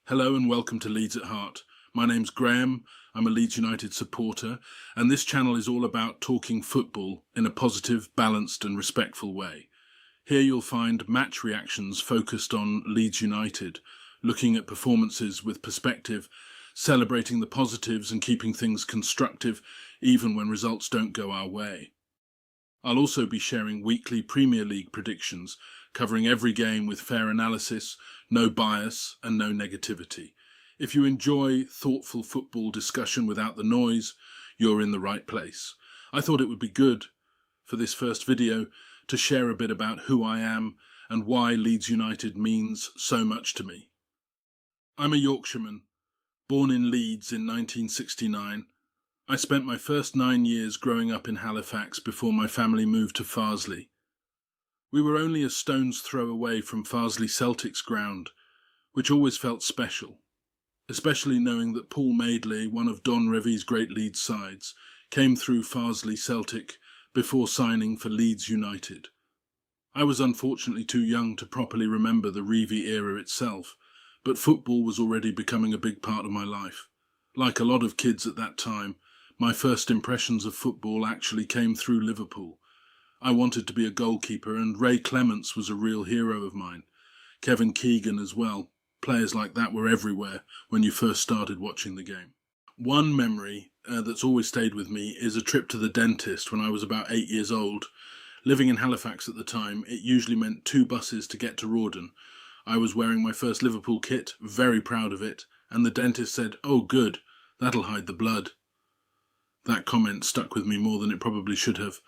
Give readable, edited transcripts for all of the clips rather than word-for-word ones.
Hello and welcome to Leeds at Heart. My name's Graham, I'm a Leeds United supporter, and this channel is all about talking football in a positive, balanced and respectful way. Here you'll find match reactions focused on Leeds United, looking at performances with perspective, celebrating the positives and keeping things constructive even when results don't go our way. I'll also be sharing weekly Premier League predictions, covering every game with fair analysis, no bias and no negativity. If you enjoy thoughtful football discussion without the noise, you're in the right place. I thought it would be good for this first video to share a bit about who I am and why Leeds United means so much to me. I'm a Yorkshireman, born in Leeds in 1969. I spent my first 9 years growing up in Halifax before my family moved to Farsley. We were only a stone's throw away from Farsley Celtic's ground, which always felt special, especially knowing that Paul Madeley, one of Don Revie's great Leeds sides, came through Farsley Celtic before signing for Leeds United. I was unfortunately too young to properly remember the Revie era itself, but football was already becoming a big part of my life. Like a lot of kids at that time, my first impressions of football actually came through Liverpool. I wanted to be a goalkeeper, and Ray Clemence was a real hero of mine. Kevin Keegan as well. Players like that were everywhere when you first started watching the game. One memory that's always stayed with me is a trip to the dentist when I was about 8 years old. Living in Halifax at the time, it usually meant 2 buses to get to Rawdon. I was wearing my first Liverpool kit, very proud of it, and the dentist said, "Oh good, that'll hide the blood." That comment stuck with me more than it probably should have.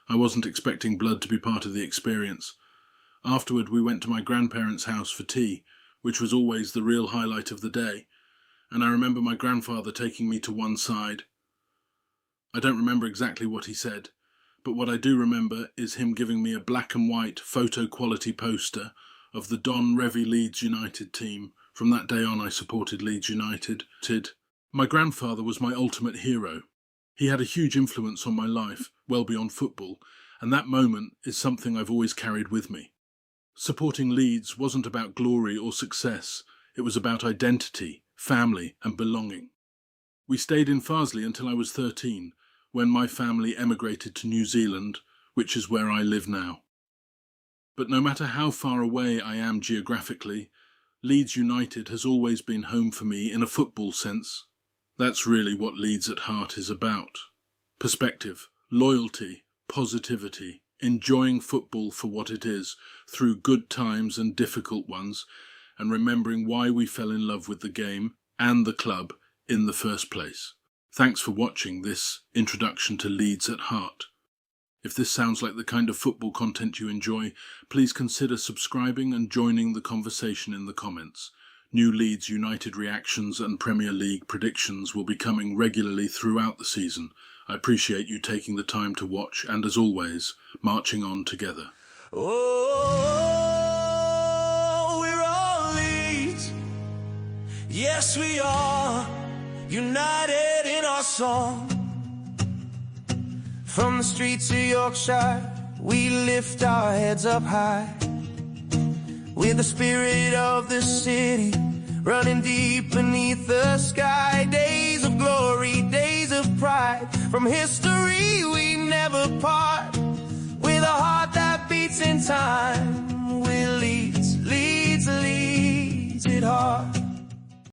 I wasn't expecting blood to be part of the experience. Afterward, we went to my grandparents' house for tea, which was always the real highlight of the day, and I remember my grandfather taking me to one side. I don't remember exactly what he said, but what I do remember is him giving me a black and white photo-quality poster of the Don Revie Leeds United team. From that day on, I supported Leeds United. My grandfather was my ultimate hero. He had a huge influence on my life, well beyond football, and that moment is something I've always carried with me. Supporting Leeds wasn't about glory or success, it was about identity, family and belonging. We stayed in Farsley until I was 13, when my family emigrated to New Zealand, which is where I live now. But no matter how far away I am geographically, Leeds United has always been home for me in a football sense. That's really what Leeds at Heart is about. Perspective, loyalty, positivity, enjoying football for what it is, through good times and difficult ones, and remembering why we fell in love with the game and the club in the first place. Thanks for watching this introduction to Leeds at Heart. If this sounds like the kind of football content you enjoy, please consider subscribing and joining the conversation in the comments. New Leeds United reactions and Premier League predictions will be coming regularly throughout the season. I appreciate you taking the time to watch and, as always, marching on together. Oh, we're all Leeds. Yes, we are united in our song. From the streets of Yorkshire, we lift our heads up high, with the spirit of the city running deep beneath the sky. Days of glory, days of pride, from history we never part, with a heart that beats in time.